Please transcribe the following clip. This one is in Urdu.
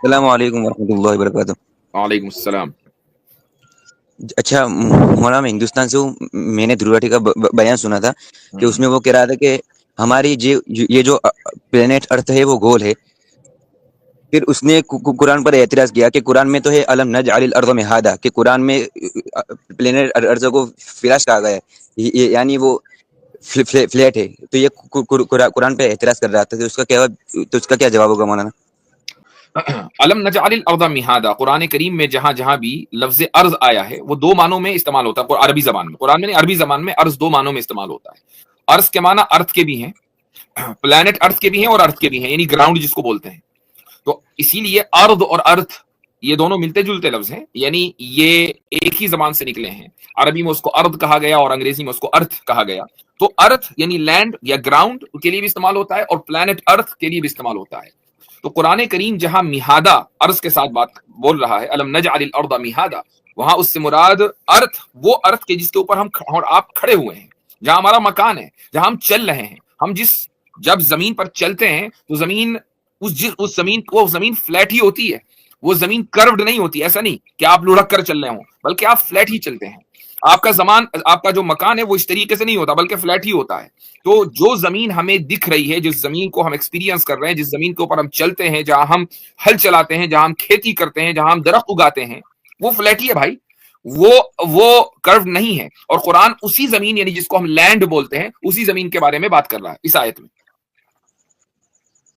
السلام علیکم ورحمۃ اللہ وبرکاتہ۔ وعلیکم السلام۔ اچھا مولانا، میں ہندوستان سے ہوں۔ میں نے دھرو راٹھی کا بیان سنا تھا کہ اس میں وہ کہہ رہا تھا کہ ہماری یہ جو پلینٹ ارتھ ہے وہ گول ہے۔ پھر اس نے قرآن پر اعتراض کیا کہ قرآن میں تو ہے الم نجعل الارض مہادا، کہ قرآن میں پلینٹ ارتھ کو فراش کہا گیا ہے، یعنی وہ فلیٹ ہے۔ تو یہ قرآن پہ اعتراض کر رہا تھا، تو اس کا کیا جواب ہوگا مولانا؟ علم نجعل الارض مہادا، قرآن کریم میں جہاں جہاں بھی لفظ ارض آیا ہے وہ دو معنوں میں استعمال ہوتا ہے عربی زبان میں۔ قرآن میں نہیں، عربی زبان میں ارض دو معنوں میں استعمال ہوتا ہے۔ ارض کے معنی ارتھ کے بھی ہیں، پلانٹ ارتھ کے بھی ہیں اور ارتھ کے بھی ہیں، یعنی گراؤنڈ جس کو بولتے ہیں۔ تو اسی لیے ارض اور ارتھ یہ دونوں ملتے جلتے لفظ ہیں، یعنی یہ ایک ہی زبان سے نکلے ہیں۔ عربی میں اس کو ارض کہا گیا اور انگریزی میں اس کو ارتھ کہا گیا۔ تو ارتھ یعنی لینڈ یا گراؤنڈ کے لیے بھی استعمال ہوتا ہے اور پلانٹ ارتھ کے لیے بھی استعمال ہوتا ہے۔ تو قرآن کریم جہاں مہادا ارض کے ساتھ بات بول رہا ہے، الم نجعل الارض مہادا، وہاں اس سے مراد ارتھ، وہ ارتھ کے جس کے اوپر ہم اور آپ کھڑے ہوئے ہیں، جہاں ہمارا مکان ہے، جہاں ہم چل رہے ہیں۔ ہم جب زمین پر چلتے ہیں تو زمین اس زمین فلیٹ ہی ہوتی ہے، وہ زمین کروڈ نہیں ہوتی۔ ایسا نہیں کہ آپ لڑک کر چل رہے ہوں، بلکہ آپ فلیٹ ہی چلتے ہیں۔ آپ کا جو مکان ہے وہ اس طریقے سے نہیں ہوتا، بلکہ فلیٹ ہی ہوتا ہے۔ تو جو زمین ہمیں دکھ رہی ہے، جس زمین کو ہم ایکسپیرینس کر رہے ہیں، جس زمین کے اوپر ہم چلتے ہیں، جہاں ہم ہل چلاتے ہیں، جہاں ہم کھیتی کرتے ہیں، جہاں ہم درخت اگاتے ہیں، وہ فلیٹ ہی ہے بھائی، وہ کرو نہیں ہے۔ اور قرآن اسی زمین یعنی جس کو ہم لینڈ بولتے ہیں، اسی زمین کے بارے میں بات کر رہا ہے اس آیت میں۔